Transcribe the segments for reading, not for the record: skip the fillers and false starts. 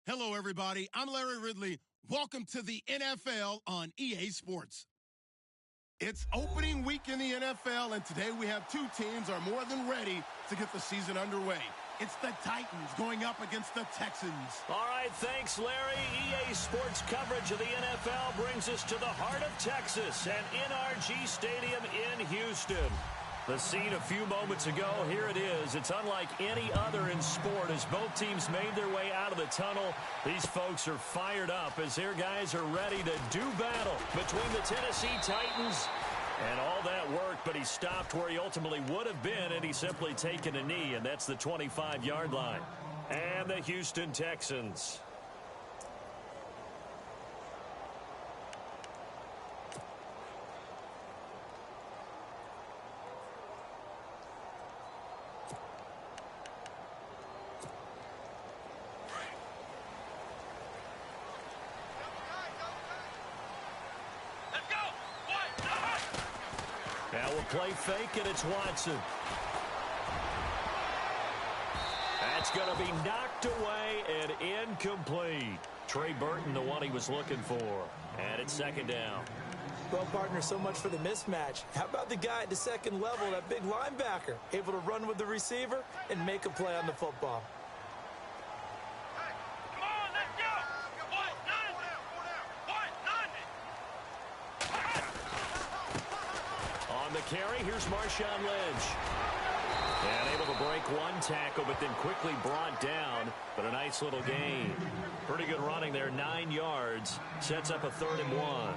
Hello, everybody. I'm Larry Ridley. Welcome to the NFL on EA Sports. It's opening week in the NFL, and today we have two teams are more than ready to get the season underway. It's the Titans going up against the Texans. All right, thanks, Larry. EA Sports coverage of the NFL brings us to the heart of Texas at NRG Stadium in Houston. The scene a few moments ago, here it is. It's unlike any other in sport as both teams made their way out of the tunnel. These folks are fired up as their guys are ready to do battle between the Tennessee Titans and all that work, but he stopped where he ultimately would have been, and he's simply taken a knee, and that's the 25-yard line. And the Houston Texans. Now we'll play fake, and it's Watson. That's going to be knocked away and incomplete. Trey Burton, the one he was looking for. And it's second down. Well, partner, so much for the mismatch. How about the guy at the second level, that big linebacker, able to run with the receiver and make a play on the football? Carry. Here's Marshawn Lynch. And able to break one tackle, but then quickly brought down. But a nice little gain. Pretty good running there, 9 yards. Sets up a 3rd and 1.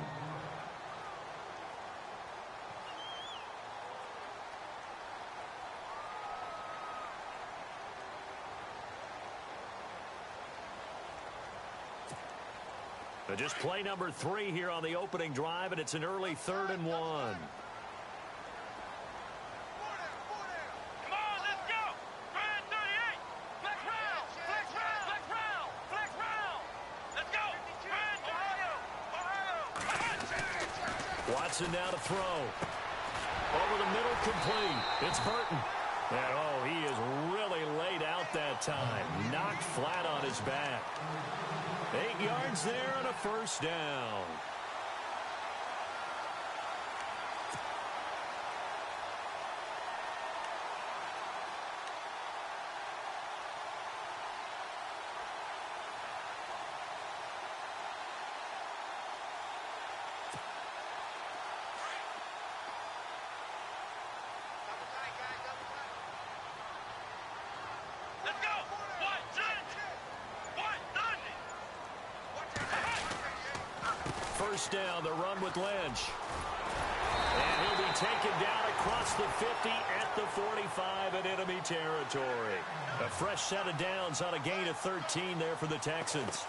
But just play number 3 here on the opening drive, and it's an early 3rd and 1. Watson now to throw. Over the middle, complete. It's Burton. And, oh, he is really laid out that time. Knocked flat on his back. 8 yards there and a first down. First down, the run with Lynch. And he'll be taken down across the 50 at the 45 in enemy territory. A fresh set of downs on a gain of 13 there for the Texans.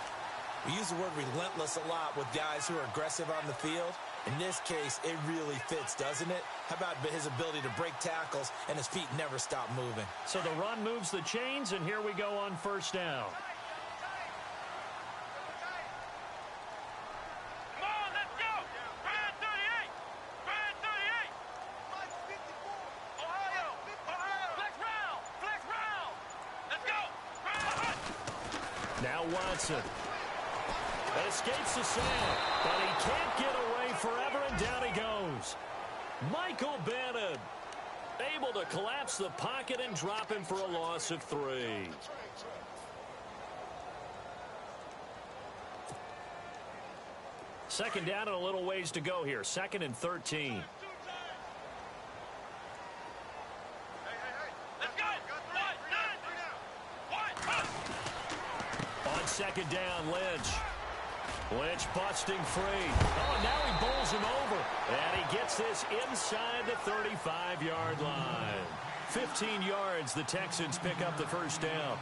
We use the word relentless a lot with guys who are aggressive on the field. In this case, it really fits, doesn't it? How about his ability to break tackles and his feet never stop moving? So the run moves the chains, and here we go on first down. Now Watson. Escapes the sail, but he can't get away forever, and down he goes. Michael Bannon able to collapse the pocket and drop him for a loss of 3. Second down and a little ways to go here. 2nd and 13. On second down, Lynch busting free. Oh, now he bowls him over. And he gets this inside the 35-yard line. 15 yards, the Texans pick up the first down.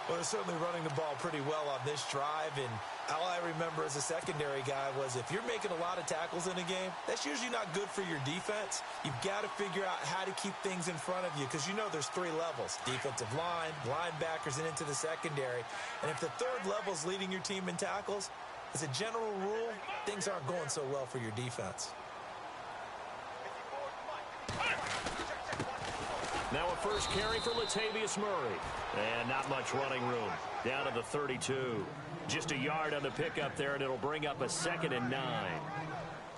Well, they're certainly running the ball pretty well on this drive, and all I remember as a secondary guy was if you're making a lot of tackles in a game, that's usually not good for your defense. You've got to figure out how to keep things in front of you because you know there's 3 levels, defensive line, linebackers, and into the secondary. And if the 3rd level is leading your team in tackles, as a general rule, things aren't going so well for your defense. Now a first carry for Latavius Murray. And not much running room. Down to the 32. Just a yard on the pickup there, and it'll bring up a 2nd and 9.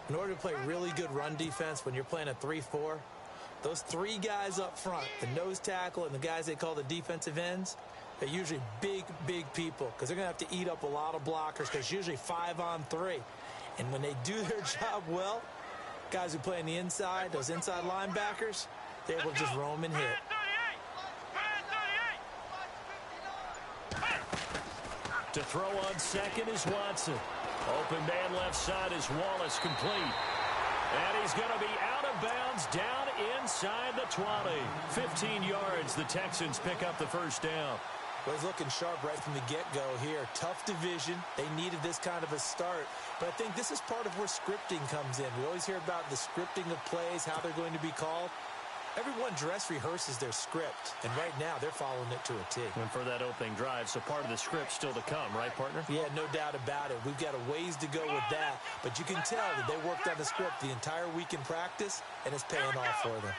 In order to play really good run defense when you're playing a 3-4, those 3 guys up front, the nose tackle and the guys they call the defensive ends, they're usually big, big people because they're going to have to eat up a lot of blockers because it's usually 5-on-3. And when they do their job well, guys who play on the inside, those inside linebackers, they're able to just roam and hit. To throw on second is Watson. Open man left side is Wallace, complete. And he's going to be out of bounds down inside the 20. 15 yards, the Texans pick up the first down. Well, he's looking sharp right from the get-go here. Tough division. They needed this kind of a start. But I think this is part of where scripting comes in. We always hear about the scripting of plays, how they're going to be called. Everyone dress rehearses their script, and right now they're following it to a T. And for that opening drive, so part of the script still to come, right, partner? Yeah, no doubt about it. We've got a ways to go with that, but you can tell that they worked on the script the entire week in practice, and it's paying off for them.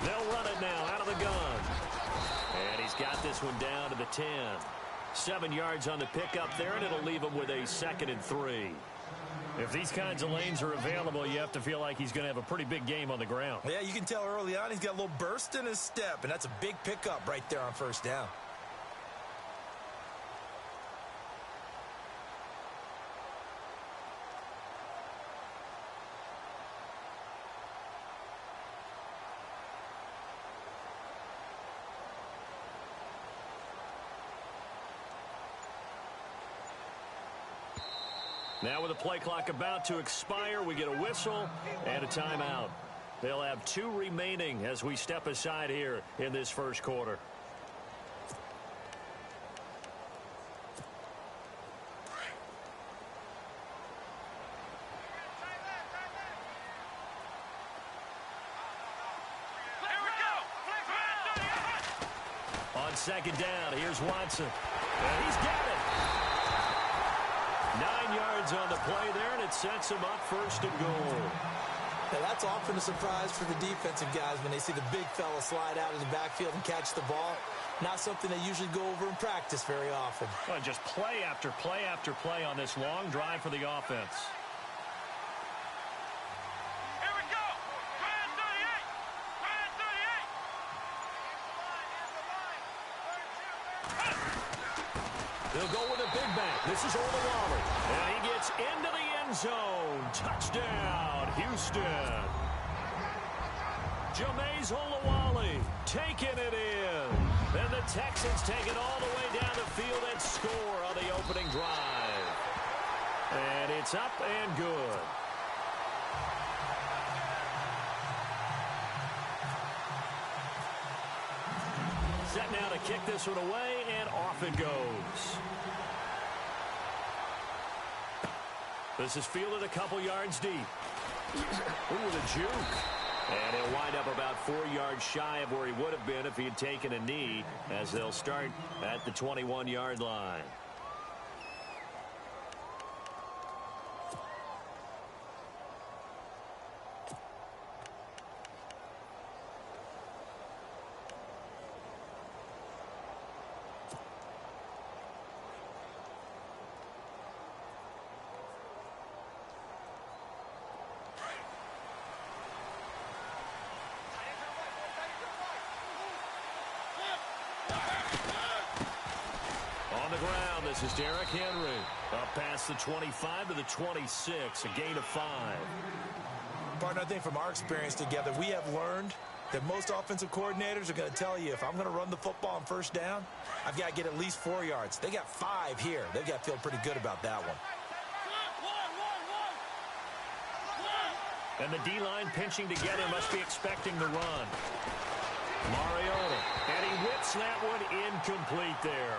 They'll run it now out of the gun. And he's got this one down to the 10. 7 yards on the pickup there, and it'll leave him with a 2nd and 3. If these kinds of lanes are available, you have to feel like he's going to have a pretty big game on the ground. Yeah, you can tell early on he's got a little burst in his step, and that's a big pickup right there on first down. Now with the play clock about to expire, we get a whistle and a timeout. They'll have 2 remaining as we step aside here in this first quarter. On second down, here's Watson. And he's got it. 9 yards on the play there, and it sets him up 1st and goal. Now, that's often a surprise for the defensive guys when they see the big fella slide out of the backfield and catch the ball. Not something they usually go over in practice very often. Well, just play after play after play on this long drive for the offense. Here we go. Brand 38. Brand 38. They'll go with a big bang. This is Wk1. And he gets into the end zone. Touchdown, Houston. Jameis Wk1 taking it in. And the Texans take it all the way down the field and score on the opening drive. And it's up and good. Set now to kick this one away, and off it goes. This is fielded a couple yards deep. Ooh, the juke. And he'll wind up about 4 yards shy of where he would have been if he had taken a knee, as they'll start at the 21-yard line. This is Derrick Henry. Up past the 25 to the 26, a gain of 5. Partner, I think from our experience together, we have learned that most offensive coordinators are going to tell you, if I'm going to run the football on first down, I've got to get at least 4 yards. They got 5 here. They've got to feel pretty good about that one. And the D-line pinching together must be expecting the run. Mariota. And he whips that one incomplete there.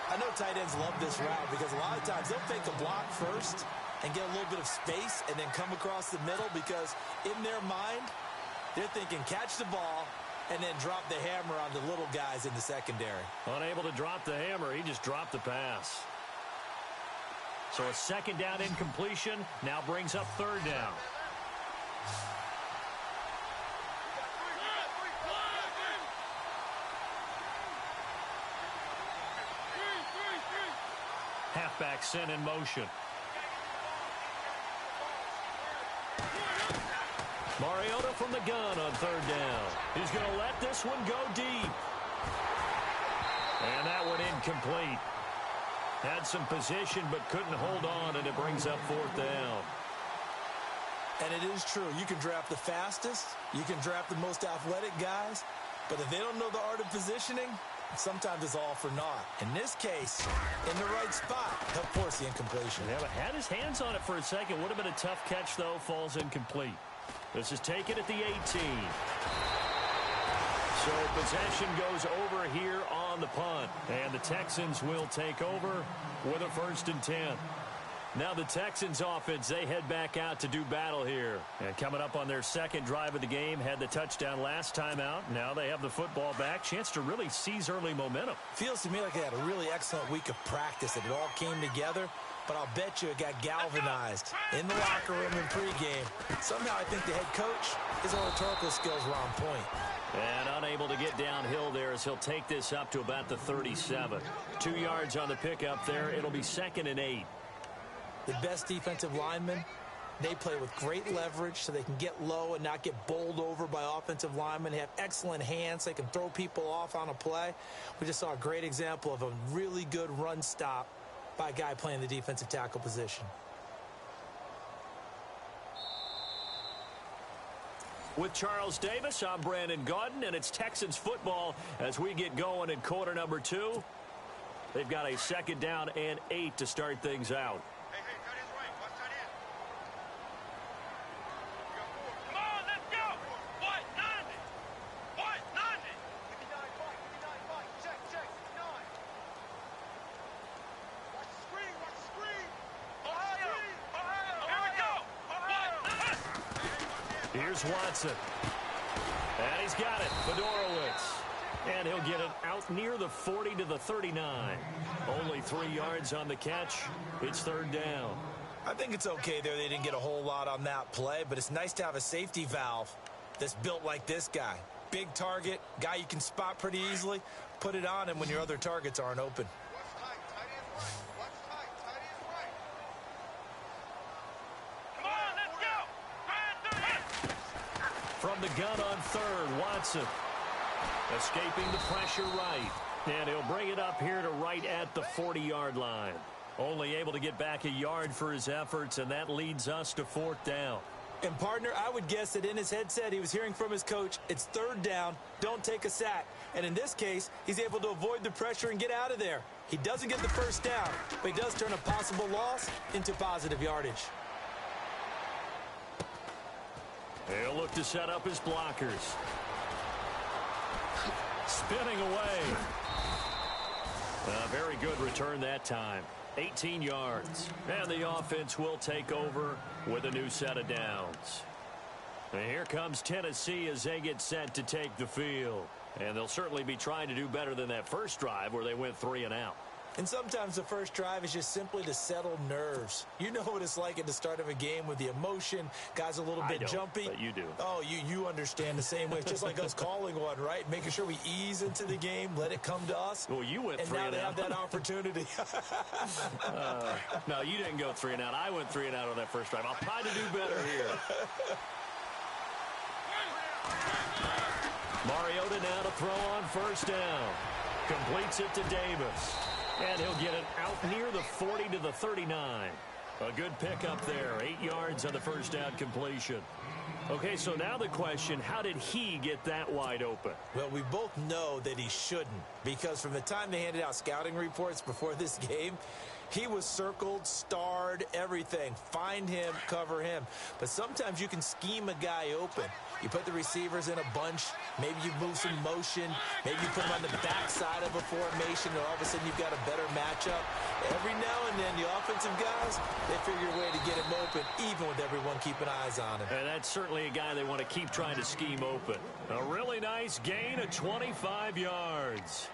I know tight ends love this route because a lot of times they'll fake a block first and get a little bit of space and then come across the middle because in their mind, they're thinking catch the ball and then drop the hammer on the little guys in the secondary. Unable to drop the hammer, he just dropped the pass. So a second down incompletion now brings up third down. Halfback sent in motion. Mariota from the gun on third down. He's going to let this one go deep. And that one incomplete. Had some position but couldn't hold on, and it brings up fourth down. And it is true. You can draft the fastest. You can draft the most athletic guys. But if they don't know the art of positioning, sometimes it's all for naught. In this case, in the right spot, help force the incompletion. Yeah, but had his hands on it for a second. Would have been a tough catch, though. Falls incomplete. This is taken at the 18. So possession goes over here on the punt. And the Texans will take over with a 1st and 10. Now the Texans offense, they head back out to do battle here. And coming up on their second drive of the game, had the touchdown last time out. Now they have the football back. Chance to really seize early momentum. Feels to me like they had a really excellent week of practice. It all came together. But I'll bet you it got galvanized in the locker room in pregame. Somehow I think the head coach, his rhetorical skills were on point. And unable to get downhill there as he'll take this up to about the 37. 2 yards on the pickup there. It'll be 2nd and 8. The best defensive linemen, they play with great leverage so they can get low and not get bowled over by offensive linemen. They have excellent hands. They can throw people off on a play. We just saw a great example of a really good run stop by a guy playing the defensive tackle position. With Charles Davis, I'm Brandon Gaudin, and it's Texans football as we get going in quarter number 2. They've got a 2nd down and 8 to start things out. Hey, tight end's right. Watch tight end. Come on, let's go. What? 90. What? 90. 59 fight. 59 fight. Check. 59. Watch the screen. Watch the screen. Ohio. Here we go. What? Here's Watson. And he's got it. Fedorowicz. And he'll get it out near the 40 to the 39. Only 3 yards on the catch. It's 3rd down. I think it's okay there. They didn't get a whole lot on that play, but it's nice to have a safety valve that's built like this guy. Big target, guy you can spot pretty easily. Put it on him when your other targets aren't open. Watch tight. Tight end's right. Watch tight. Tight end's right. Come on, let's go. Grind through it. From the gun on 3rd, Watson. Escaping the pressure right. And he'll bring it up here to right at the 40-yard line. Only able to get back a yard for his efforts, and that leads us to 4th down. And, partner, I would guess that in his headset he was hearing from his coach, it's 3rd down, don't take a sack. And in this case, he's able to avoid the pressure and get out of there. He doesn't get the 1st down, but he does turn a possible loss into positive yardage. He'll look to set up his blockers. Spinning away. A very good return that time. 18 yards. And the offense will take over with a new set of downs. And here comes Tennessee as they get set to take the field. And they'll certainly be trying to do better than that first drive where they went 3 and out. And sometimes the first drive is just simply to settle nerves. You know what it's like at the start of a game with the emotion. Guys a little bit jumpy. But you do. Oh, you understand the same way. It's just like us calling one, right? Making sure we ease into the game, let it come to us. Well, you went 3 and out. And now they have that opportunity. No, you didn't go 3 and out. I went 3 and out on that first drive. I'll try to do better here. Mariota now to throw on 1st down. Completes it to Davis. And he'll get it out near the 40 to the 39. A good pickup there. 8 yards on the 1st down completion. Okay, so now the question, how did he get that wide open? Well, we both know that he shouldn't, because from the time they handed out scouting reports before this game, he was circled, starred, everything. Find him, cover him. But sometimes you can scheme a guy open. You put the receivers in a bunch. Maybe you move some motion. Maybe you put them on the backside of a formation, and all of a sudden you've got a better matchup. Every now and then, the offensive guys, they figure a way to get him open, even with everyone keeping eyes on him. And that's certainly a guy they want to keep trying to scheme open. A really nice gain of 25 yards.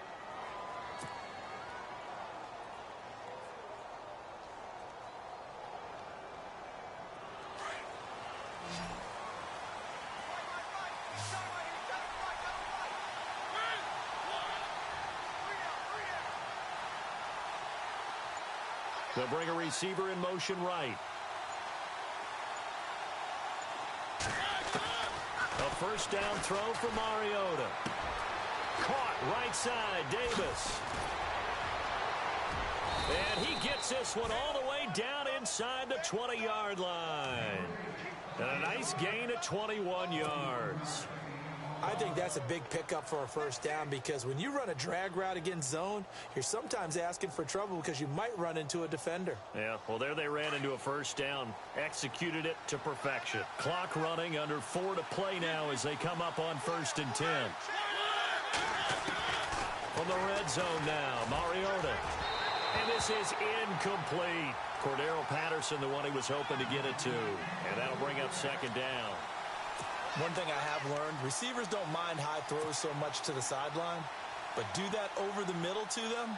They'll bring a receiver in motion right. A first down throw for Mariota. Caught right side, Davis. And he gets this one all the way down inside the 20-yard line. And a nice gain of 21 yards. I think that's a big pickup for a first down because when you run a drag route against zone, you're sometimes asking for trouble because you might run into a defender. Yeah, well, there they ran into a first down. Executed it to perfection. Clock running, under 4 to play now as they come up on 1st and 10. From the red zone now, Mariota. And this is incomplete. Cordero Patterson, the one he was hoping to get it to. And that'll bring up 2nd down. One thing I have learned, receivers don't mind high throws so much to the sideline, but do that over the middle to them,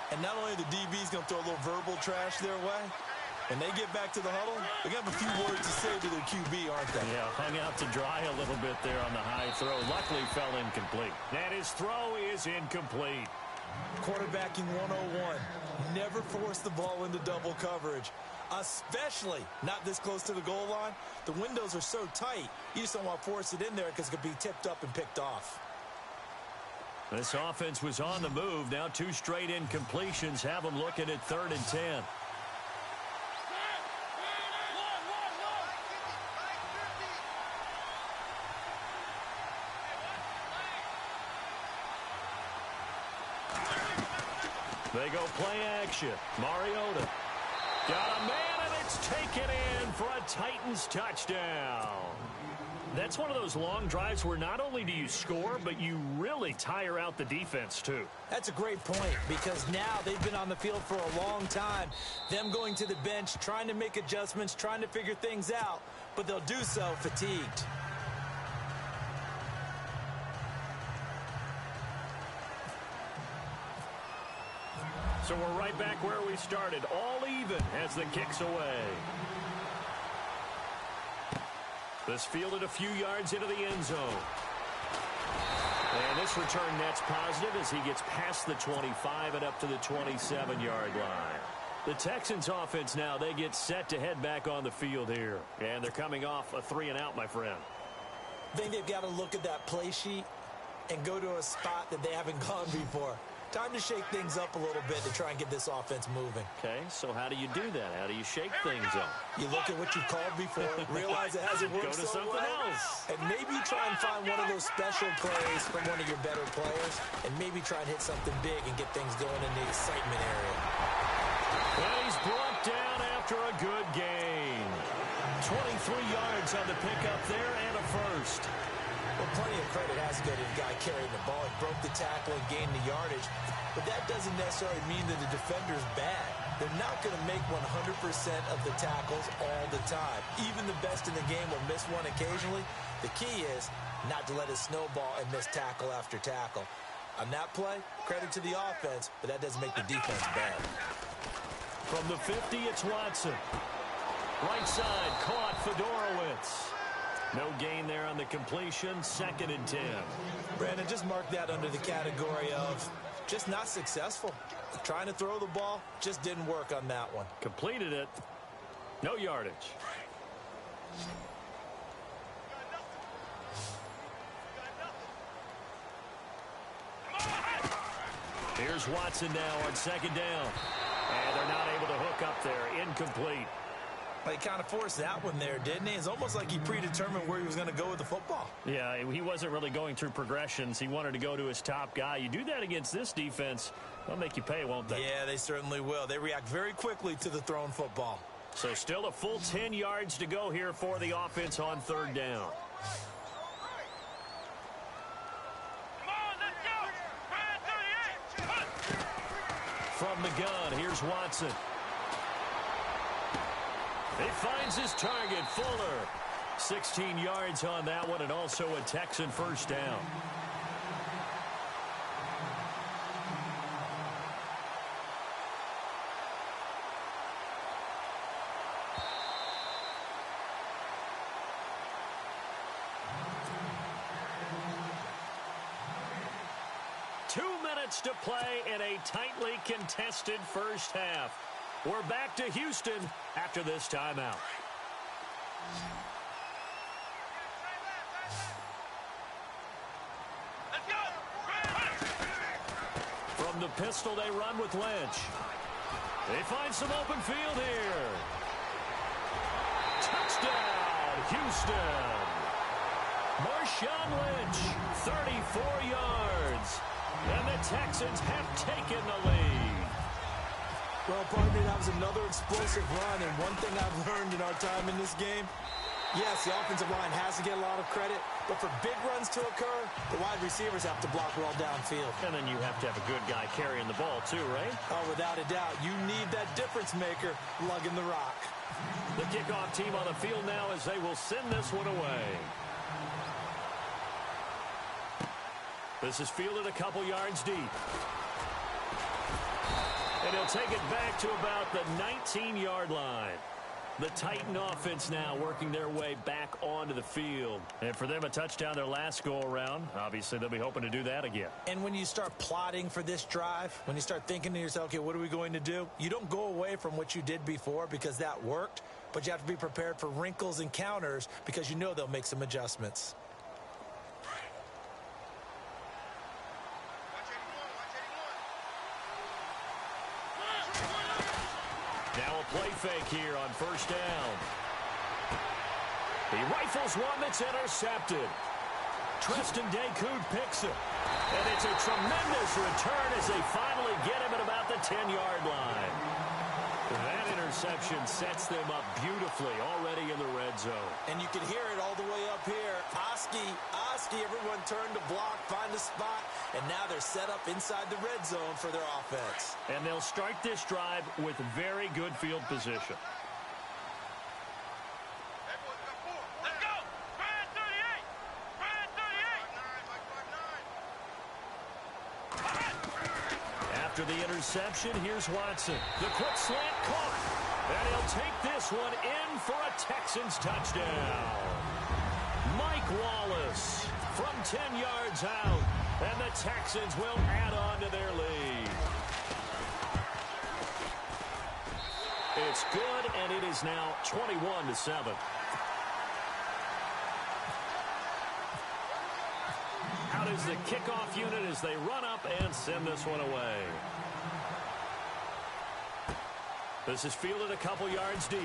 and not only the DB's going to throw a little verbal trash their way, when they get back to the huddle, they're going to have a few words to say to their QB, aren't they? Yeah, hung out to dry a little bit there on the high throw. Luckily fell incomplete. And his throw is incomplete. Quarterbacking 101. Never force the ball into double coverage, especially not this close to the goal line. The windows are so tight, you just don't want to force it in there because it could be tipped up and picked off. This offense was on the move. Now 2 straight incompletions have them looking at 3rd and 10. They go play action. Mariota. Got a man, and it's taken in for a Titans touchdown. That's one of those long drives where not only do you score, but you really tire out the defense, too. That's a great point because now they've been on the field for a long time. Them going to the bench, trying to make adjustments, trying to figure things out, but they'll do so fatigued. So we're right back where we started, all even as the kick's away. This fielded a few yards into the end zone. And this return net's positive as he gets past the 25 and up to the 27-yard line. The Texans offense now, they get set to head back on the field here. And they're coming off a 3-and-out, my friend. I think they've got to look at that play sheet and go to a spot that they haven't gone before. Time to shake things up a little bit to try and get this offense moving. Okay, so how do you do that? How do you shake things up? You look at what you've called before, realize it hasn't worked Go to so something well, else. and maybe try and find one of those special plays from one of your better players, and maybe try and hit something big and get things going in the excitement area. Well, he's brought down after a good gain. 23 yards on the pickup there and a first. Well, plenty of credit has to go to the guy carrying the ball. He broke the tackle and gained the yardage. But that doesn't necessarily mean that the defender's bad. They're not going to make 100% of the tackles all the time. Even the best in the game will miss one occasionally. The key is not to let it snowball and miss tackle after tackle. On that play, credit to the offense, but that doesn't make the defense bad. From the 50, it's Watson. Right side, caught Fedorowicz. No gain there on the completion, 2nd and 10. Brandon, just mark that under the category of just not successful. Trying to throw the ball, just didn't work on that one. Completed it. No yardage. Here's Watson now on 2nd down. And they're not able to hook up there. Incomplete. He kind of forced that one there, didn't he? It's almost like he predetermined where he was going to go with the football. Yeah, he wasn't really going through progressions. He wanted to go to his top guy. You do that against this defense, they'll make you pay, won't they? Yeah, they certainly will. They react very quickly to the thrown football. So still a full 10 yards to go here for the offense on 3rd down. Come on, let's go! Ryan 38! From the gun, here's Watson. He finds his target, Fuller. 16 yards on that one, and also a Texan first down. Two minutes to play in a tightly contested first half. We're back to Houston after this timeout. Let's go. From the pistol, they run with Lynch. They find some open field here. Touchdown, Houston. Marshawn Lynch, 34 yards. And the Texans have taken the lead. Well, partner, that was another explosive run, and one thing I've learned in our time in this game, yes, the offensive line has to get a lot of credit, but for big runs to occur, the wide receivers have to block well downfield. And then you have to have a good guy carrying the ball too, right? Oh, without a doubt. You need that difference maker lugging the rock. The kickoff team on the field now as they will send this one away. This is fielded a couple yards deep. And he'll take it back to about the 19-yard line. The Titan offense now working their way back onto the field. And for them, a touchdown their last go-around. Obviously, they'll be hoping to do that again. And when you start plotting for this drive, when you start thinking to yourself, okay, what are we going to do? You don't go away from what you did before because that worked, but you have to be prepared for wrinkles and counters because you know they'll make some adjustments. Now a play fake here on first down. He rifles one that's intercepted. Tristan Decoud picks it. And it's a tremendous return as they finally get him at about the 10-yard line. That interception sets them up beautifully already in the red zone. And you can hear it all the way up here. Oski, everyone turned to block, find a spot, and now they're set up inside the red zone for their offense. And they'll start this drive with very good field position. Let's go. Brad 38. Brad 38. After the interception, here's Watson. The quick slant caught. And he'll take this one in for a Texans touchdown. Mike Wallace from 10 yards out. And the Texans will add on to their lead. It's good, and it is now 21-7. Out is the kickoff unit as they run up and send this one away. This is fielded a couple yards deep.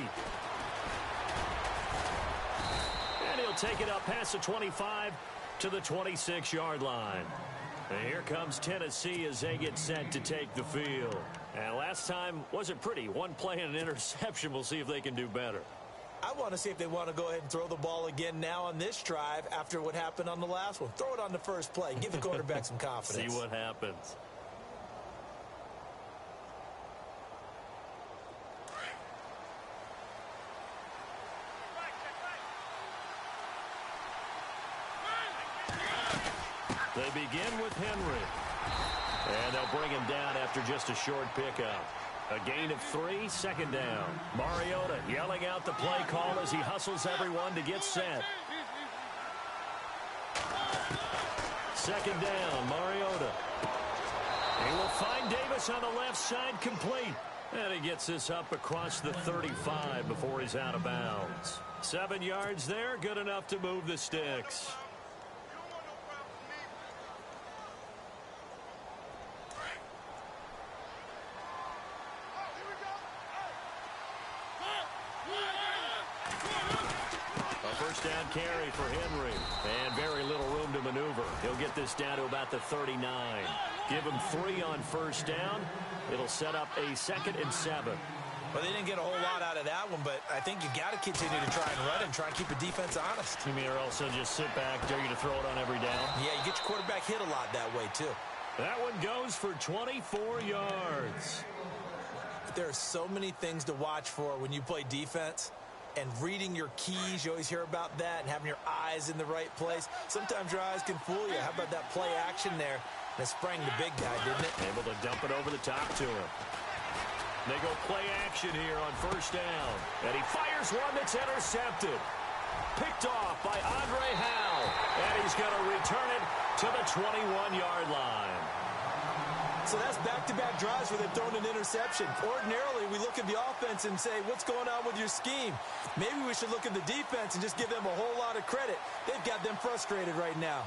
And he'll take it up past the 25 to the 26-yard line. And here comes Tennessee as they get set to take the field. And last time wasn't pretty. One play and an interception. We'll see if they can do better. I want to see if they want to go ahead and throw the ball again now on this drive after what happened on the last one. Throw it on the first play. Give the quarterback some confidence. See what happens. They begin with Henry. And they'll bring him down after just a short pickup. A gain of 3, second down. Mariota yelling out the play call as he hustles everyone to get set. Second down, Mariota. He will find Davis on the left side complete. And he gets this up across the 35 before he's out of bounds. 7 yards there, good enough to move the sticks. Down carry for Henry. And very little room to maneuver. He'll get this down to about the 39. Give him 3 on first down. It'll set up a 2nd and 7. Well, they didn't get a whole lot out of that one, but I think you got to continue to try and run and try and keep the defense honest. You mean, or also just sit back, dare you to throw it on every down? Yeah, you get your quarterback hit a lot that way, too. That one goes for 24 yards. There are so many things to watch for when you play defense. And reading your keys, you always hear about that, and having your eyes in the right place. Sometimes your eyes can fool you. How about that play action there? And it sprang the big guy, didn't it? Able to dump it over the top to him. They go play action here on first down. And he fires one that's intercepted. Picked off by Andre Howe. And he's going to return it to the 21-yard line. So that's back-to-back drives where they've thrown an interception. Ordinarily, we look at the offense and say, what's going on with your scheme? Maybe we should look at the defense and just give them a whole lot of credit. They've got them frustrated right now.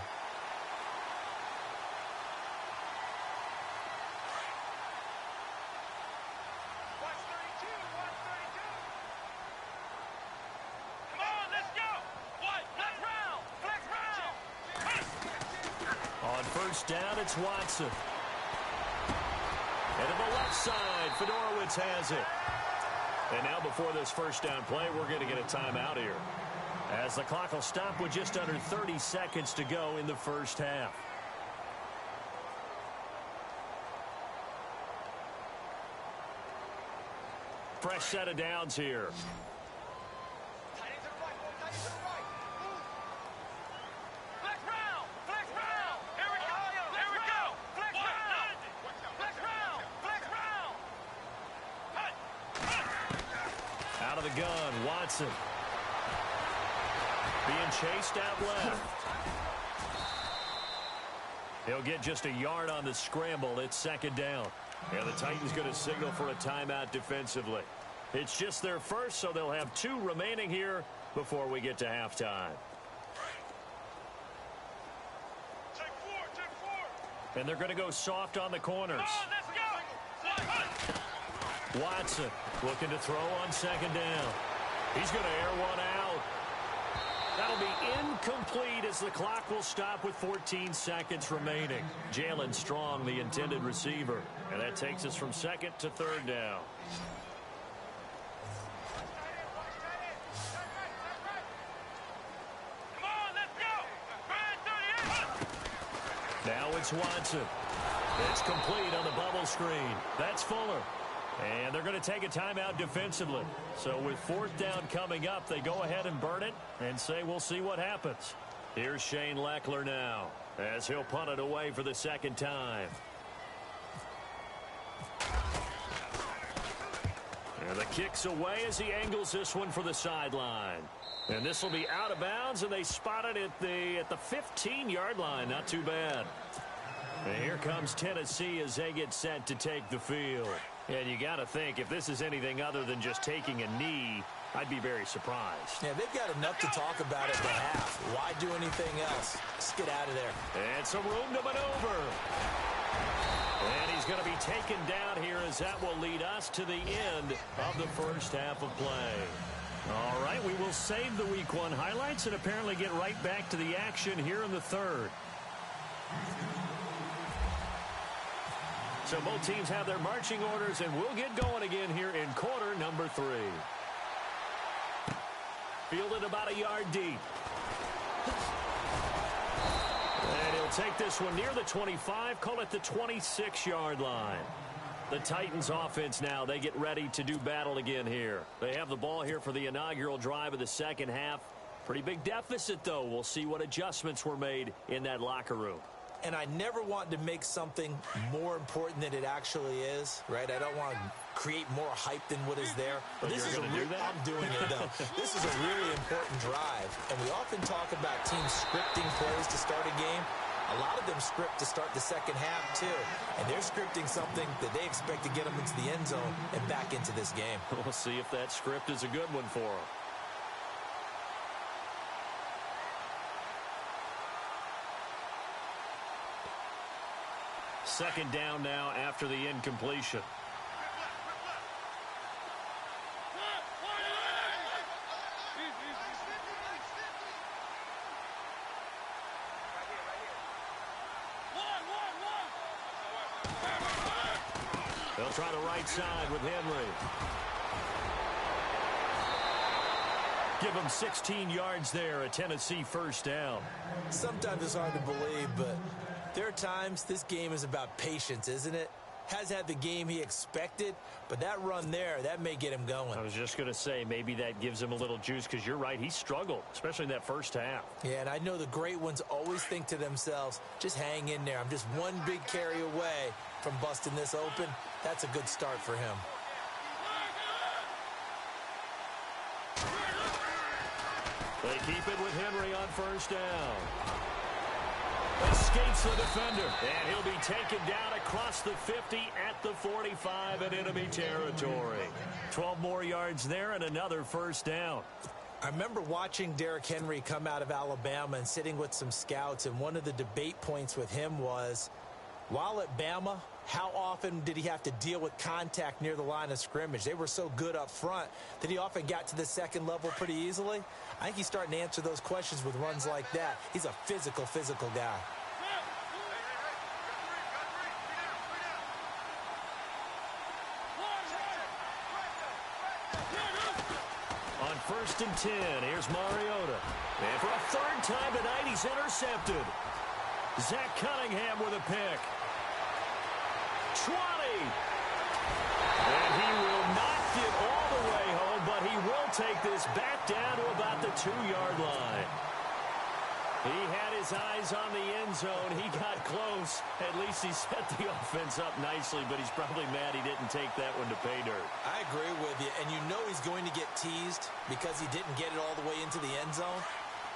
First down, it's Watson. And to the left side, Fedorowicz has it. And now before this first down play, we're going to get a timeout here, as the clock will stop with just under 30 seconds to go in the first half. Fresh set of downs here. Out of the gun, Watson. Being chased out left. He'll get just a yard on the scramble. It's second down. Yeah, the Titans going to signal for a timeout defensively. It's just their first, so they'll have 2 remaining here before we get to halftime. And they're going to go soft on the corners. Watson looking to throw on second down. He's going to air one out. That'll be incomplete as the clock will stop with 14 seconds remaining. Jalen Strong, the intended receiver. And that takes us from second to third down. Now it's Watson. It's complete on the bubble screen. That's Fuller. And they're going to take a timeout defensively. So with fourth down coming up, they go ahead and burn it and say we'll see what happens. Here's Shane Leckler now as he'll punt it away for the second time. And the kick's away as he angles this one for the sideline. And this will be out of bounds, and they spot it at the 15-yard line. Not too bad. And here comes Tennessee as they get set to take the field. And you got to think, if this is anything other than just taking a knee, I'd be very surprised. Yeah, they've got enough to talk about at the half. Why do anything else? Just get out of there. And some room to maneuver. And he's going to be taken down here as that will lead us to the end of the first half of play. All right, we will save the Week 1 highlights and apparently get right back to the action here in the third. So both teams have their marching orders, and we'll get going again here in quarter number 3. Fielded about a yard deep. And he'll take this one near the 25, call it the 26-yard line. The Titans offense now, they get ready to do battle again here. They have the ball here for the inaugural drive of the second half. Pretty big deficit, though. We'll see what adjustments were made in that locker room. And I never want to make something more important than it actually is, right? I don't want to create more hype than what is there. But this is I'm doing it, though. This is a really important drive. And we often talk about teams scripting plays to start a game. A lot of them script to start the second half, too. And they're scripting something that they expect to get them into the end zone and back into this game. We'll see if that script is a good one for them. Second down now after the incompletion. They'll try the right side with Henry. Give them 16 yards there, a Tennessee first down. Sometimes it's hard to believe, but there are times this game is about patience, isn't it? Has had the game he expected, but that run there, that may get him going. I was just going to say, maybe that gives him a little juice, because you're right, he struggled, especially in that first half. Yeah, and I know the great ones always think to themselves, just hang in there. I'm just one big carry away from busting this open. That's a good start for him. They keep it with Henry on first down. Escapes the defender. And he'll be taken down across the 50 at the 45 in enemy territory. 12 more yards there and another first down. I remember watching Derrick Henry come out of Alabama and sitting with some scouts, and one of the debate points with him was, while at Bama, how often did he have to deal with contact near the line of scrimmage? They were so good up front that he often got to the second level pretty easily. I think he's starting to answer those questions with runs like that. He's a physical guy. On 1st and 10, here's Mariota. And for a third time tonight, he's intercepted. Zach Cunningham with a pick. 20. And he will not get all the way home, but he will take this back down to about the 2-yard line. He had his eyes on the end zone. He got close. At least he set the offense up nicely, but he's probably mad he didn't take that one to pay dirt. I agree with you, and you know he's going to get teased because he didn't get it all the way into the end zone.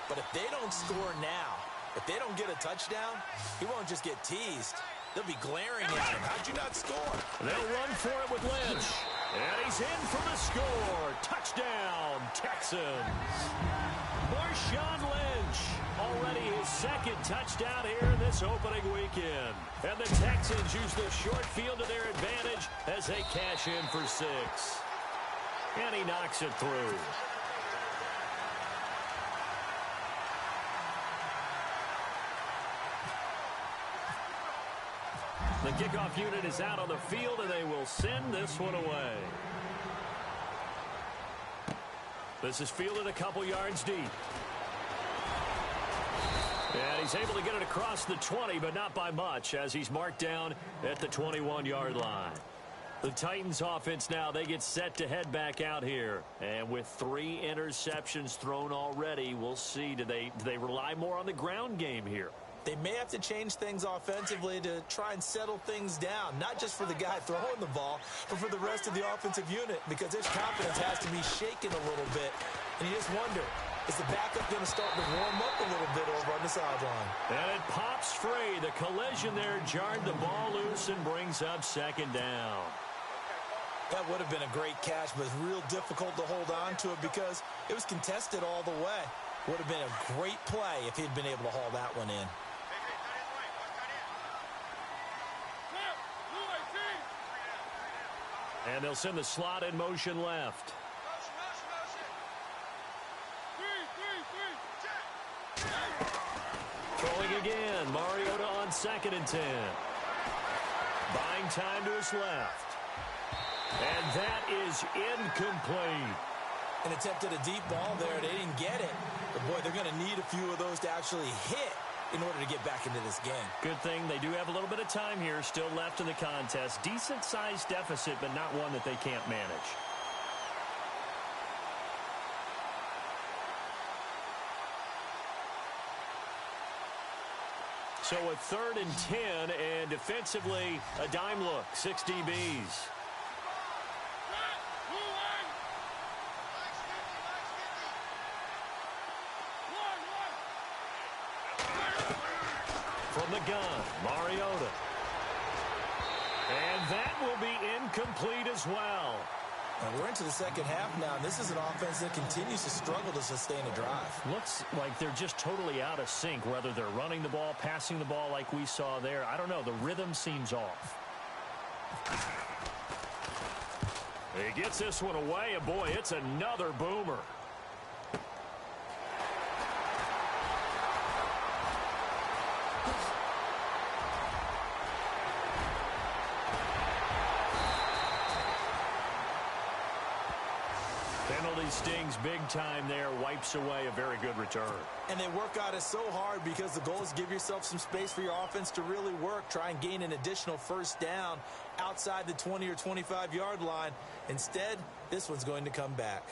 But if they don't score now, if they don't get a touchdown, he won't just get teased. They'll be glaring at him. How'd you not score? They'll run for it with Lynch. And he's in for the score. Touchdown, Texans. Marshawn Lynch. Already his second touchdown here in this opening weekend. And the Texans use the short field to their advantage as they cash in for 6. And he knocks it through. The kickoff unit is out on the field, and they will send this one away. This is fielded a couple yards deep. And he's able to get it across the 20, but not by much, as he's marked down at the 21-yard line. The Titans offense now, they get set to head back out here. And with 3 interceptions thrown already, we'll see. Do they rely more on the ground game here? They may have to change things offensively to try and settle things down, not just for the guy throwing the ball, but for the rest of the offensive unit, because his confidence has to be shaken a little bit. And you just wonder, is the backup going to start to warm up a little bit over on the sideline? And it pops free. The collision there jarred the ball loose and brings up 2nd down. That would have been a great catch, but it's real difficult to hold on to it because it was contested all the way. Would have been a great play if he'd been able to haul that one in. And they'll send the slot in motion left. Throwing again. Mariota on 2nd and 10. Buying time to his left. And that is incomplete. And attempted a deep ball there. They didn't get it. But, boy, they're going to need a few of those to actually hit in order to get back into this game. Good thing they do have a little bit of time here still left in the contest. Decent-sized deficit, but not one that they can't manage. So a 3rd and 10, and defensively, a dime look, 6 DBs. From the gun, Mariota. And that will be incomplete as well. And we're into the second half now, and this is an offense that continues to struggle to sustain a drive. Looks like they're just totally out of sync, whether they're running the ball, passing the ball like we saw there. I don't know. The rhythm seems off. He gets this one away, and boy, it's another boomer. Penalty stings big time there, wipes away a very good return. And they work on it so hard because the goal is give yourself some space for your offense to really work. Try and gain an additional 1st down outside the 20 or 25-yard line. Instead, this one's going to come back.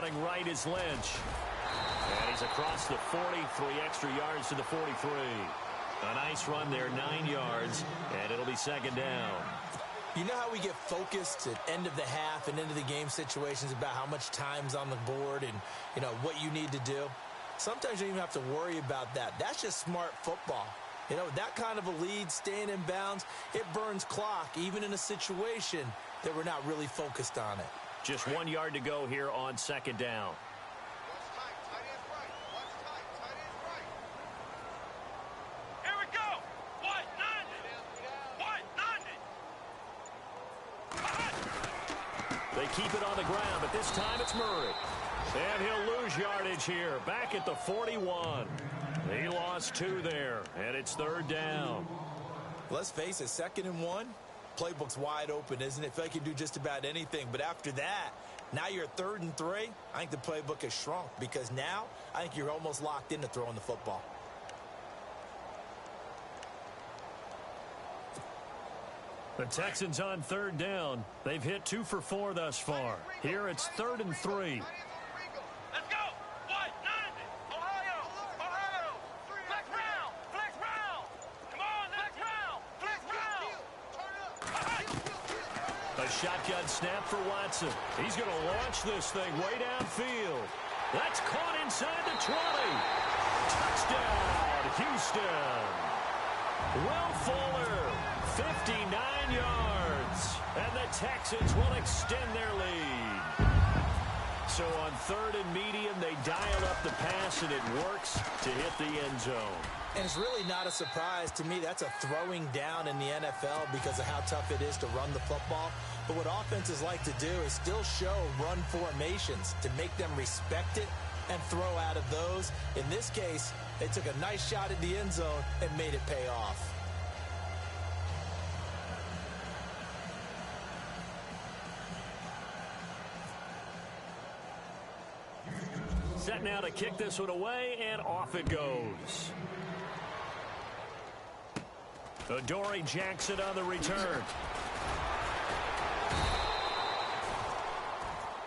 running right is Lynch. And he's across the 40, 3 extra yards to the 43. A nice run there, 9 yards, and it'll be second down. You know how we get focused at end of the half and into the game situations about how much time's on the board and, you know, what you need to do? Sometimes you don't even have to worry about that. That's just smart football. You know, that kind of a lead, staying in bounds, it burns clock, even in a situation that we're not really focused on it. Just 1 yard to go here on second down. They keep it on the ground, but this time it's Murray. And he'll lose yardage here, back at the 41. He lost 2 there, and it's third down. Let's face it, 2nd and 1, playbook's wide open, isn't it? I feel like you can do just about anything, but after that, now you're 3rd and 3. I think the playbook has shrunk because now I think you're almost locked into throwing the football. The Texans on third down. They've hit 2 for 4 thus far. Here it's 3rd and 3. Let's go! What? 90! Ohio! Ohio! Flex round! Flex round! Come on, flex round! Flex round! A shotgun snap for Watson. He's going to launch this thing way downfield. That's caught inside the 20. Touchdown, Houston. Will Fuller, 59 yards. And the Texans will extend their lead. So on 3rd and medium, they dial up the pass, and it works to hit the end zone. And it's really not a surprise to me. That's a throwing down in the NFL because of how tough it is to run the football. But what offenses like to do is still show run formations to make them respect it and throw out of those. In this case, they took a nice shot at the end zone and made it pay off. Set now to kick this one away, and off it goes. Adoree Jackson on the return.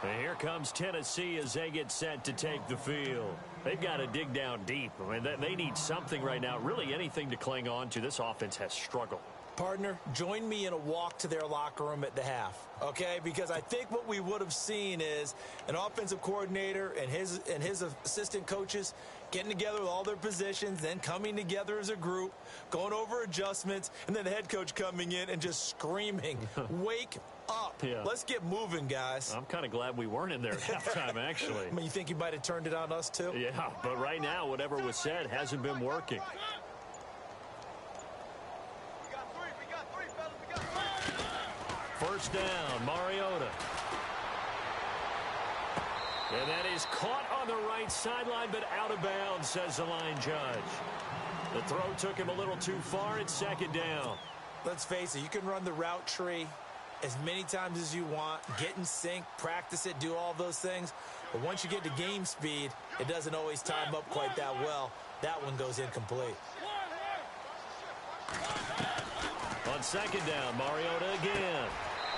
And here comes Tennessee as they get set to take the field. They've got to dig down deep. I mean, they need something right now, really anything to cling on to. This offense has struggled. Partner, join me in a walk to their locker room at the half, okay? Because I think what we would have seen is an offensive coordinator and his assistant coaches getting together with all their positions, then coming together as a group, going over adjustments, and then the head coach coming in and just screaming, wake up. Yeah. Let's get moving, guys. I'm kind of glad we weren't in there at halftime, actually. I mean, you think he might have turned it on us, too? Yeah, but right now, whatever was said hasn't been working. First down, Mariota. And that is caught on the right sideline, but out of bounds, says the line judge. The throw took him a little too far. It's second down. Let's face it, you can run the route tree as many times as you want, get in sync, practice it, do all those things. But once you get to game speed, it doesn't always time up quite that well. That one goes incomplete. On second down, Mariota again.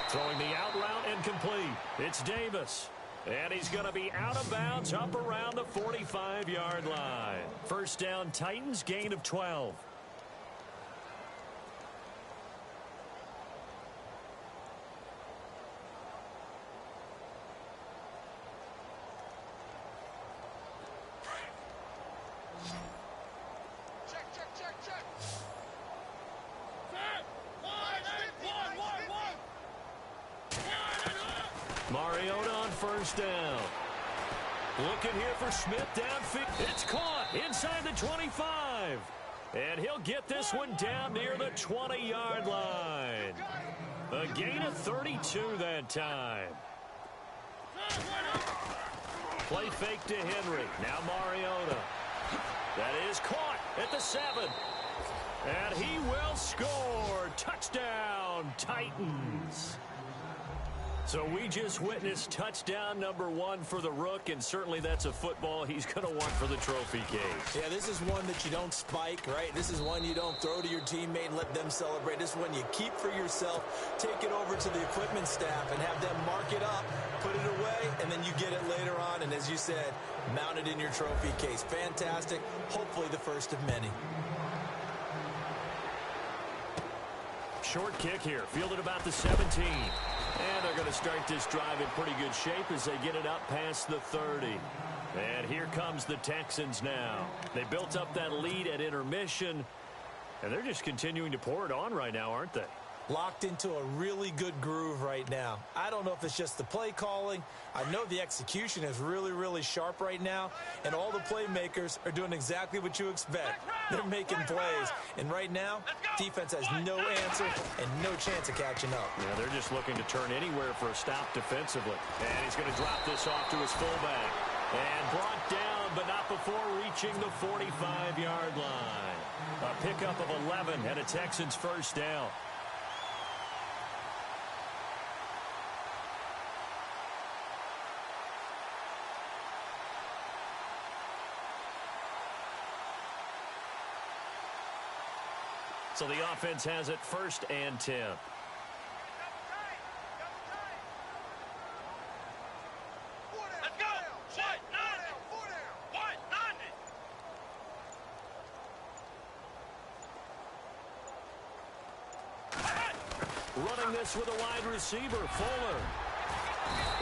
Throwing the out route incomplete. It's Davis. And he's going to be out of bounds up around the 45-yard line. First down, Titans, gain of 12. Mariota on first down. Looking here for Smith downfield. It's caught inside the 25. And he'll get this one down near the 20-yard line. A gain of 32 that time. Play fake to Henry. Now Mariota. That is caught at the 7. And he will score. Touchdown, Titans. So we just witnessed touchdown number 1 for the Rook, and certainly that's a football he's going to want for the trophy case. Yeah, this is one that you don't spike, right? This is one you don't throw to your teammate and let them celebrate. This is one you keep for yourself, take it over to the equipment staff and have them mark it up, put it away, and then you get it later on. And as you said, mount it in your trophy case. Fantastic. Hopefully the first of many. Short kick here, fielded about the 17. And they're going to start this drive in pretty good shape as they get it up past the 30. And here comes the Texans now. They built up that lead at intermission, and they're just continuing to pour it on right now, aren't they? Locked into a really good groove right now. I don't know if it's just the play calling. I know the execution is really, really sharp right now, and all the playmakers are doing exactly what you expect. They're making plays, and right now, defense has no answer and no chance of catching up. Yeah, they're just looking to turn anywhere for a stop defensively. And he's going to drop this off to his fullback. And brought down, but not before reaching the 45-yard line. A pickup of 11 and a Texans first down. So the offense has it 1st and 10. Let's go. What? 90. Running this with a wide receiver, Fuller.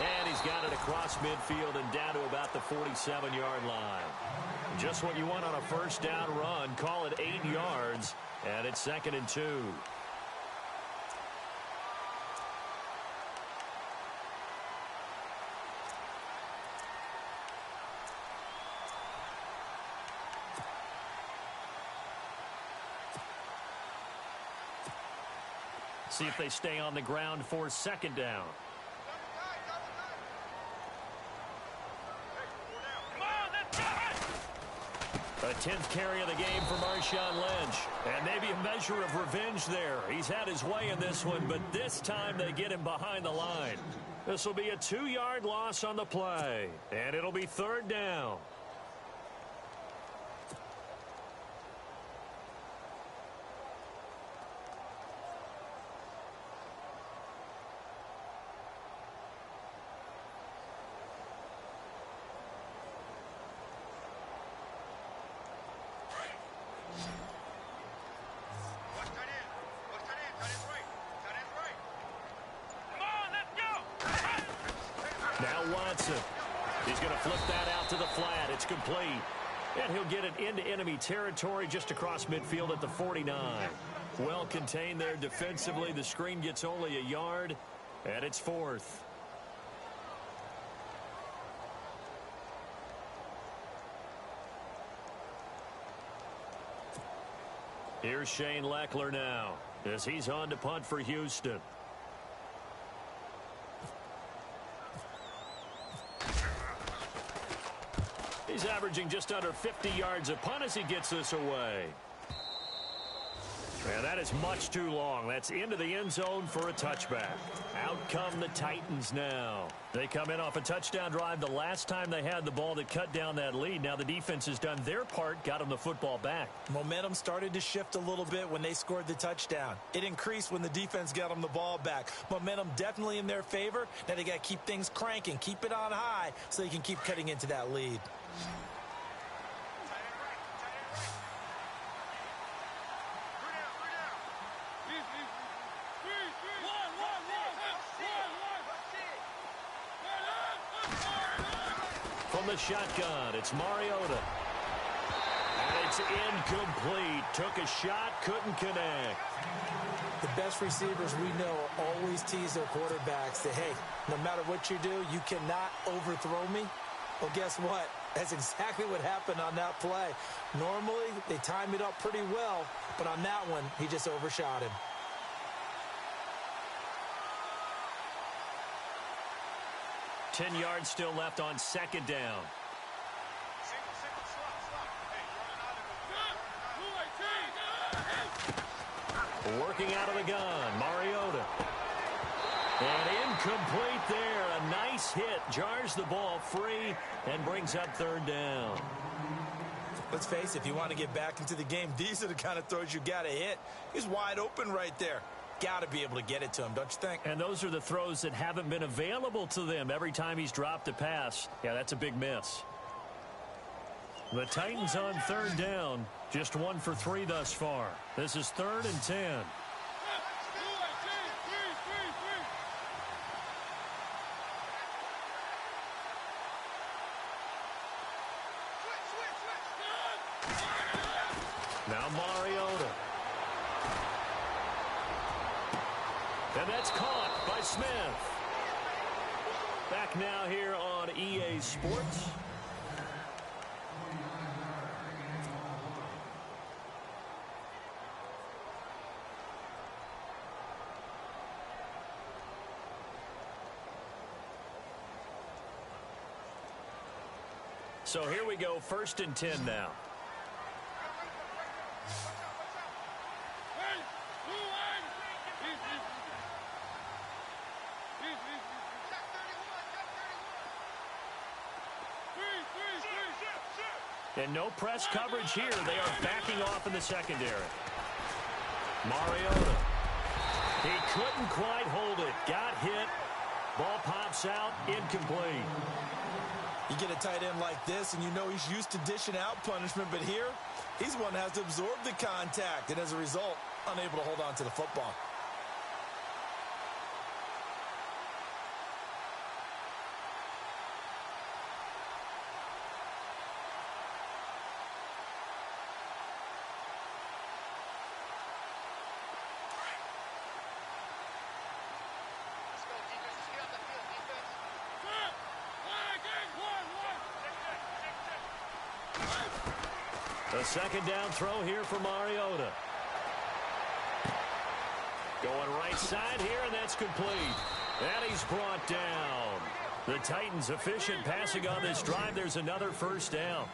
And he's got it across midfield and down to about the 47-yard line. Just what you want on a first down run. Call it 8 yards, and it's 2nd and 2. See if they stay on the ground for 2nd down. A 10th carry of the game for Marshawn Lynch. And maybe a measure of revenge there. He's had his way in this one, but this time they get him behind the line. This will be a 2-yard loss on the play. And it'll be 3rd down. He's going to flip that out to the flat. It's complete. And he'll get it into enemy territory just across midfield at the 49. Well contained there defensively. The screen gets only a yard, and it's 4th. Here's Shane Leckler now as he's on to punt for Houston. He's averaging just under 50 yards a punt as he gets this away. And that is much too long. That's into the end zone for a touchback. Out come the Titans now. They come in off a touchdown drive the last time they had the ball that cut down that lead. Now the defense has done their part, got them the football back. Momentum started to shift a little bit when they scored the touchdown. It increased when the defense got them the ball back. Momentum definitely in their favor. Now they got to keep things cranking, keep it on high so they can keep cutting into that lead. From the shotgun, it's Mariota. And it's incomplete. Took a shot, couldn't connect. The best receivers we know always tease their quarterbacks that, hey, no matter what you do, you cannot overthrow me. Well, guess what? That's exactly what happened on that play. Normally, they time it up pretty well, but on that one, he just overshot him. Ten yards still left on 2nd down. Working out of the gun, Mariota. And Complete there. A nice hit. Jars the ball free and brings up third down. Let's face it, if you want to get back into the game, these are the kind of throws you got to hit. He's wide open right there. Got to be able to get it to him, don't you think? And those are the throws that haven't been available to them every time he's dropped a pass. Yeah, that's a big miss. The Titans on third down. Just 1 for 3 thus far. This is 3rd and 10. Now Mariota. And that's caught by Smith. Back now here on EA Sports. So here we go, 1st and 10 now. And no press coverage here. They are backing off in the secondary. Mariota. He couldn't quite hold it. Got hit. Ball pops out. Incomplete. You get a tight end like this, and you know he's used to dishing out punishment, but here, he's one that has to absorb the contact, and as a result, unable to hold on to the football. A 2nd down throw here for Mariota. Going right side here, and that's complete. And he's brought down. The Titans efficient passing on this drive. There's another 1st down.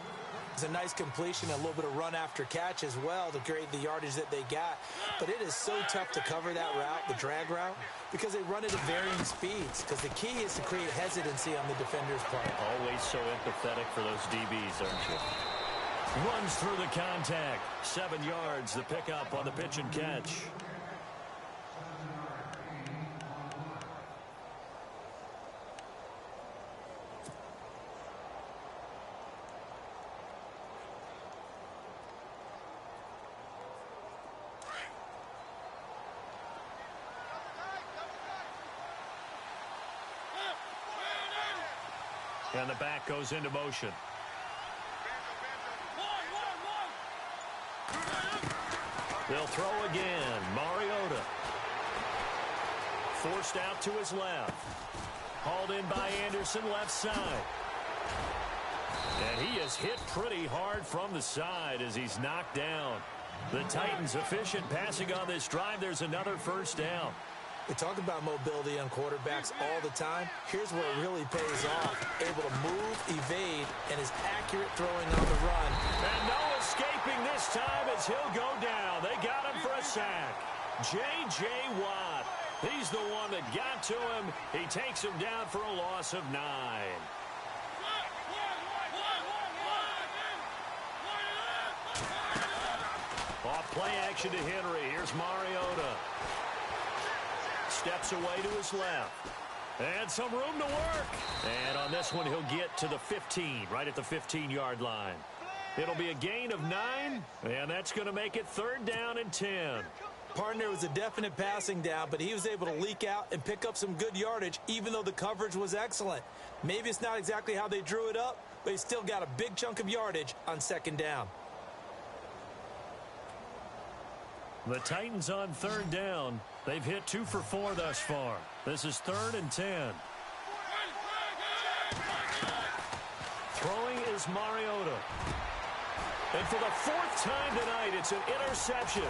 It's a nice completion, a little bit of run after catch as well to create the yardage that they got. But it is so tough to cover that route, the drag route, because they run it at varying speeds. Because the key is to create hesitancy on the defender's part. Always so empathetic for those DBs, aren't you? Runs through the contact. 7 yards, the pickup on the pitch and catch. And the back goes into motion. They'll throw again. Mariota. Forced out to his left. Hauled in by Anderson, left side. And he is hit pretty hard from the side as he's knocked down. The Titans efficient passing on this drive. There's another 1st down. We talk about mobility on quarterbacks all the time. Here's where it really pays off. Able to move, evade, and is accurate throwing on the run. And no escaping this time as he'll go down. They got him for a sack. J.J. Watt. He's the one that got to him. He takes him down for a loss of 9. Off play action to Henry. Here's Mariota. Steps away to his left. And some room to work. And on this one, he'll get to the 15, right at the 15-yard line. It'll be a gain of 9, and that's going to make it 3rd down and 10. Partner was a definite passing down, but he was able to leak out and pick up some good yardage, even though the coverage was excellent. Maybe it's not exactly how they drew it up, but he still got a big chunk of yardage on 2nd down. The Titans on 3rd down. They've hit 2 for 4 thus far. This is 3rd and 10. Throwing is Mariota. And for the 4th time tonight, it's an interception.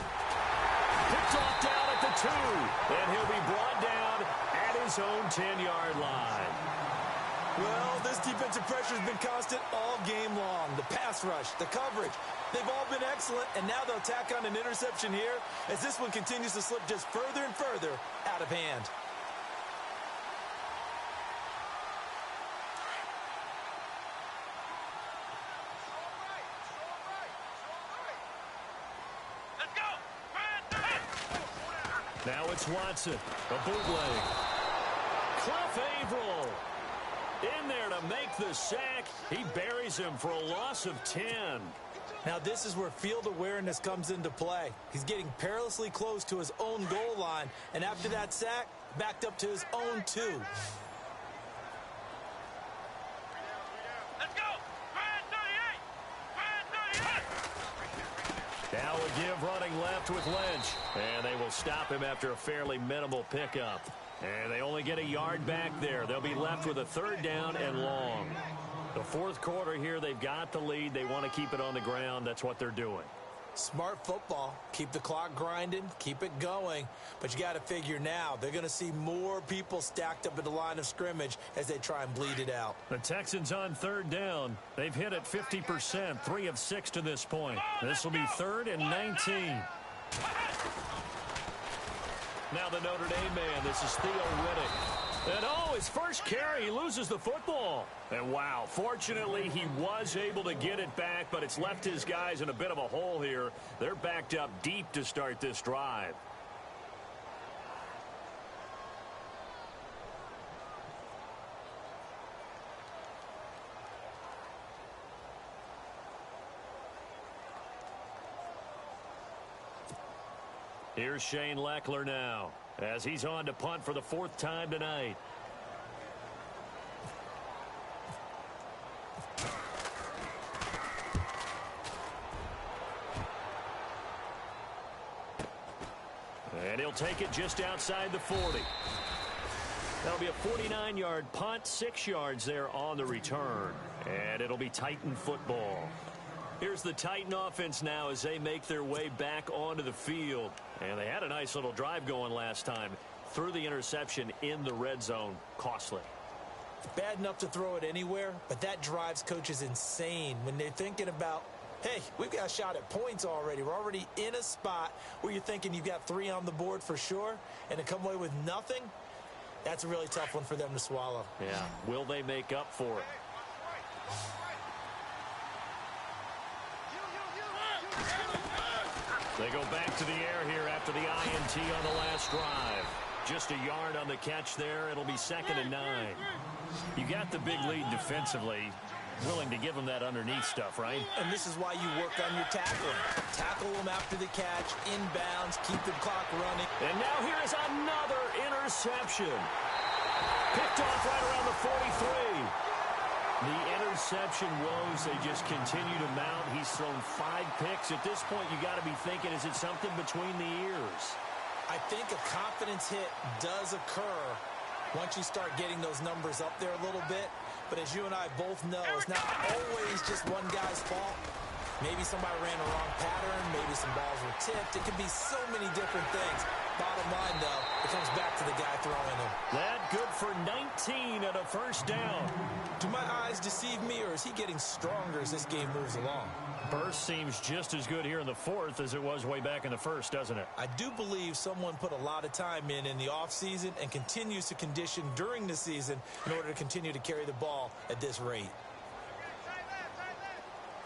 Picked off down at the 2. And he'll be brought down at his own 10-yard line. Well, this defensive pressure has been constant all game long. The pass rush, the coverage, they've all been excellent, and now they'll tack on an interception here as this one continues to slip just further and further out of hand. Now it's Watson. A bootleg. Cliff Averill in there to make the sack. He buries him for a loss of 10. Now this is where field awareness comes into play. He's getting perilously close to his own goal line, and after that sack, backed up to his own 2. Let's go! Grind 38! Grind 38! Now a give running left with Lynch. And they will stop him after a fairly minimal pickup. And they only get a yard back there. They'll be left with a 3rd down and long. The 4th quarter here, they've got the lead. They want to keep it on the ground. That's what they're doing. Smart football. Keep the clock grinding. Keep it going. But you got to figure now, they're going to see more people stacked up at the line of scrimmage as they try and bleed it out. The Texans on 3rd down. They've hit it 50%, 3 of 6 to this point. This will be 3rd and 19. Now the Notre Dame man, this is Theo Riddick. And his first carry, he loses the football. And wow, fortunately he was able to get it back, but it's left his guys in a bit of a hole here. They're backed up deep to start this drive. Here's Shane Leckler now, as he's on to punt for the 4th time tonight. And he'll take it just outside the 40. That'll be a 49-yard punt, 6 yards there on the return. And it'll be Titan football. Here's the Titan offense now as they make their way back onto the field. And they had a nice little drive going last time. Threw the interception in the red zone. Costly. Bad enough to throw it anywhere, but that drives coaches insane when they're thinking about, hey, we've got a shot at points already. We're already in a spot where you're thinking you've got 3 on the board for sure, and to come away with nothing, that's a really tough one for them to swallow. Yeah, will they make up for it? They go back to the air here after the INT on the last drive. Just a yard on the catch there. It'll be 2nd and 9. You got the big lead defensively. Willing to give them that underneath stuff, right? And this is why you work on your tackling. Tackle them after the catch, inbounds, keep the clock running. And now here is another interception. Picked off right around the 43. The interception woes, they just continue to mount. He's thrown 5 picks. At this point, you got to be thinking, is it something between the ears? I think a confidence hit does occur once you start getting those numbers up there a little bit. But as you and I both know, it's not always just one guy's fault. Maybe somebody ran the wrong pattern. Maybe some balls were tipped. It could be so many different things. Bottom line, though, it comes back to the guy throwing them. That good for 19 and a 1st down. Do my eyes deceive me, or is he getting stronger as this game moves along? Burst seems just as good here in the 4th as it was way back in the 1st, doesn't it? I do believe someone put a lot of time in the offseason and continues to condition during the season in order to continue to carry the ball at this rate.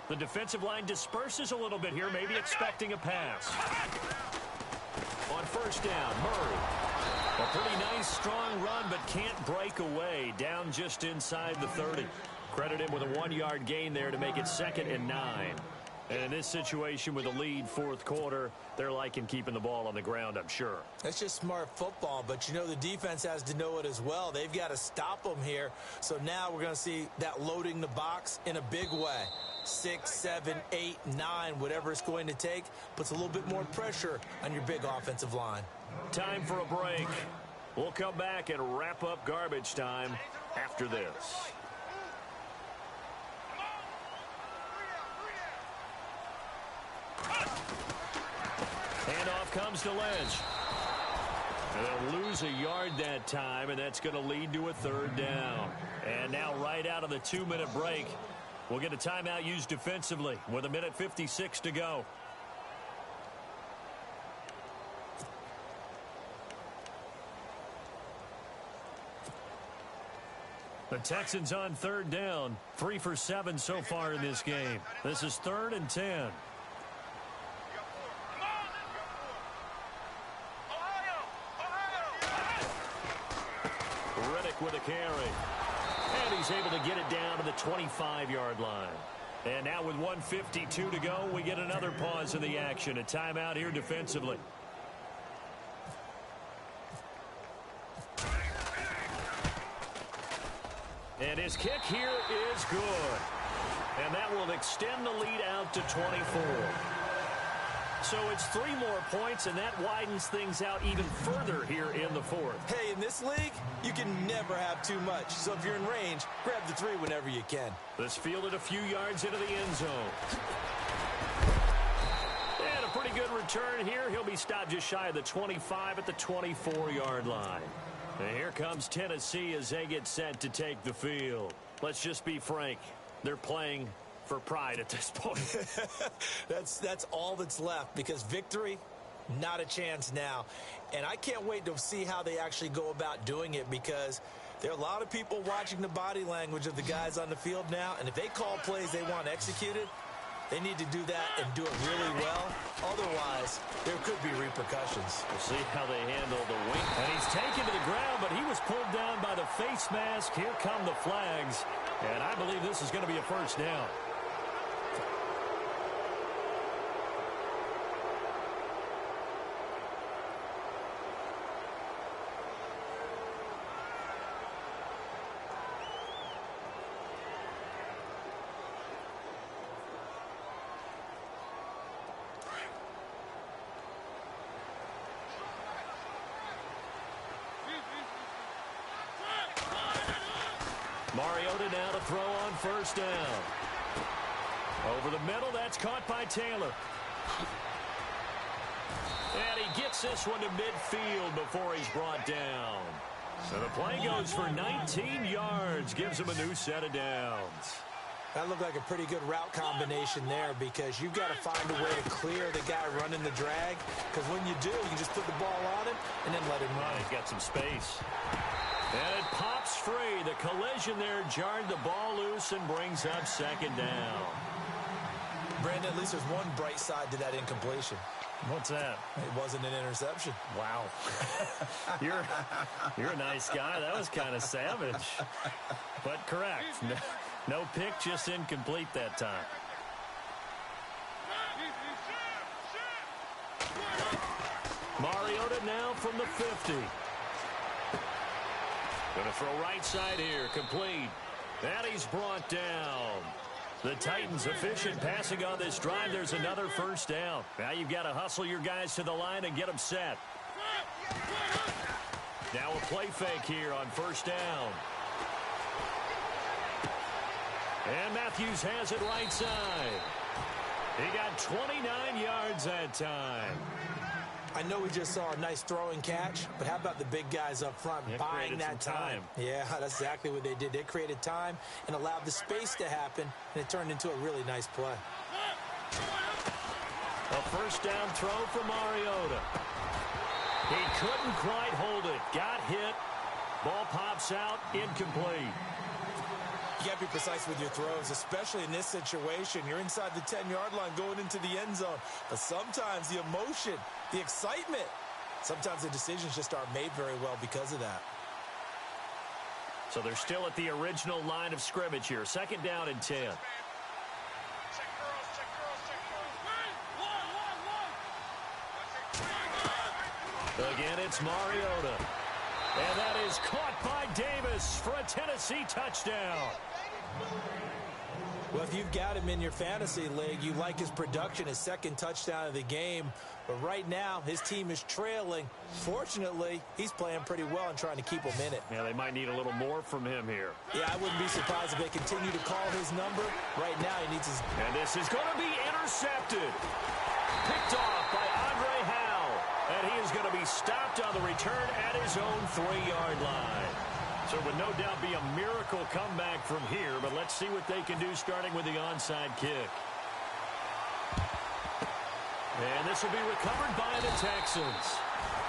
The defensive line disperses a little bit here, maybe expecting a pass. On 1st down, Murray. A pretty nice, strong run, but can't break away. Down just inside the 30. Credit him with a 1-yard gain there to make it 2nd and 9. And in this situation with a lead 4th quarter, they're liking keeping the ball on the ground, I'm sure. That's just smart football, but you know the defense has to know it as well. They've got to stop them here. So now we're going to see that loading the box in a big way. 6, 7, 8, 9, whatever it's going to take, puts a little bit more pressure on your big offensive line. Time for a break. We'll come back and wrap up garbage time after this. Handoff comes to Lynch. And they'll lose a yard that time, and that's going to lead to a 3rd down. And now right out of the 2-minute break, we'll get a timeout used defensively with 1:56 to go. The Texans on 3rd down, 3 for 7 so far in this game. This is 3rd and 10. Riddick with a carry. And he's able to get it down to the 25-yard line. And now with 1:52 to go, we get another pause in the action. A timeout here defensively. And his kick here is good. And that will extend the lead out to 24. So it's 3 more points, and that widens things out even further here in the fourth. Hey, in this league, you can never have too much. So if you're in range, grab the 3 whenever you can. This fielded a few yards into the end zone. And a pretty good return here. He'll be stopped just shy of the 25 at the 24-yard line. And here comes Tennessee as they get set to take the field. Let's just be frank. They're playing for pride at this point. That's all that's left, because victory, not a chance now. And I can't wait to see how they actually go about doing it, because there are a lot of people watching the body language of the guys on the field now, and if they call plays they want executed, they need to do that and do it really well. Otherwise, there could be repercussions. We'll see how they handle the wing. And he's taken to the ground, but he was pulled down by the face mask. Here come the flags. And I believe this is going to be a first down. Mariota now to throw on first down. Over the middle, that's caught by Taylor. And he gets this one to midfield before he's brought down. So the play goes for 19 yards, gives him a new set of downs. That looked like a pretty good route combination there, because you've got to find a way to clear the guy running the drag, because when you do, you can just put the ball on him and then let him run. He's got some space. And it pops free. The collision there jarred the ball loose and brings up second down. Brandon, at least there's one bright side to that incompletion. What's that? It wasn't an interception. Wow. You're a nice guy. That was kind of savage. But correct. No pick, just incomplete that time. Mariota now from the 50. Going to throw right side here. Complete. And he's brought down. The Titans efficient passing on this drive. There's another first down. Now you've got to hustle your guys to the line and get them set. Now a play fake here on first down. And Matthews has it right side. He got 29 yards that time. I know we just saw a nice throwing catch, but how about the big guys up front buying that time? Yeah, that's exactly what they did. They created time and allowed the space to happen, and it turned into a really nice play. A first down throw for Mariota. He couldn't quite hold it. Got hit. Ball pops out. Incomplete. You got to be precise with your throws, especially in this situation. You're inside the 10-yard line going into the end zone. But sometimes the emotion, the excitement, sometimes the decisions just aren't made very well because of that. So they're still at the original line of scrimmage here. Second down and 10. Again, it's Mariota. And that is caught by Davis for a Tennessee touchdown. Well, if you've got him in your fantasy league, you like his production, his second touchdown of the game. But right now, his team is trailing. Fortunately, he's playing pretty well and trying to keep them in it. Yeah, they might need a little more from him here. Yeah, I wouldn't be surprised if they continue to call his number. Right now, he needs his... And this is going to be intercepted. Picked off by Andre Howe. And he is going to be stopped on the return at his own 3-yard line. So it would no doubt be a miracle comeback from here, but let's see what they can do starting with the onside kick. And this will be recovered by the Texans.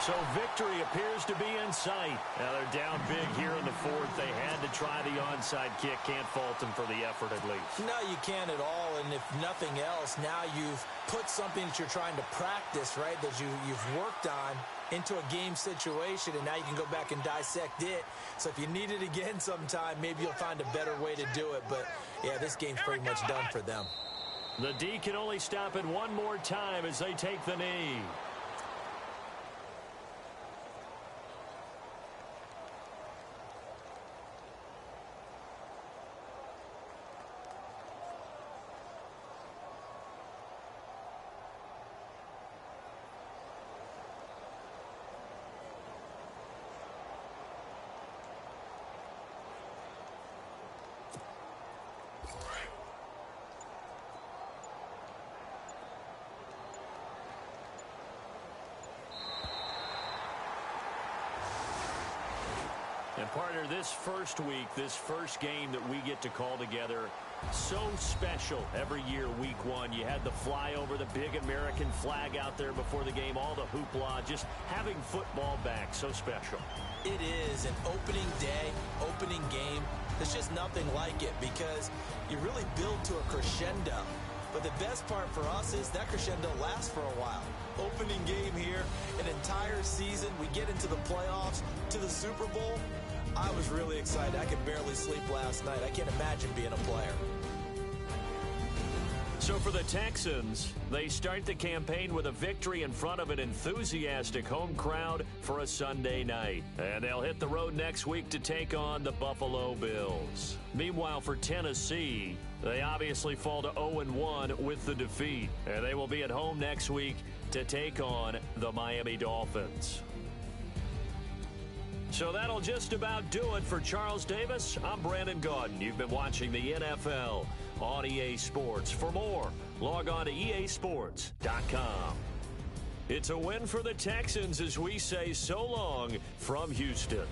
So victory appears to be in sight. Now they're down big here in the fourth. They had to try the onside kick. Can't fault them for the effort at least. No, you can't at all. And if nothing else, now you've put something that you're trying to practice, right, that you've worked on into a game situation, and now you can go back and dissect it. So if you need it again sometime, maybe you'll find a better way to do it. But, yeah, this game's pretty much done for them. The D can only stop it one more time as they take the knee. And partner, this first week, this first game that we get to call together, so special every year, week one. You had the flyover, the big American flag out there before the game, all the hoopla, just having football back, so special. It is an opening day, opening game. There's just nothing like it because you really build to a crescendo. But the best part for us is that crescendo lasts for a while. Opening game here, an entire season. We get into the playoffs, to the Super Bowl. I was really excited. I could barely sleep last night. I can't imagine being a player. So for the Texans, they start the campaign with a victory in front of an enthusiastic home crowd for a Sunday night. And they'll hit the road next week to take on the Buffalo Bills. Meanwhile, for Tennessee, they obviously fall to 0-1 with the defeat. And they will be at home next week to take on the Miami Dolphins. So that'll just about do it for Charles Davis. I'm Brandon Gaudin. You've been watching the NFL on EA Sports. For more, log on to easports.com. It's a win for the Texans as we say so long from Houston.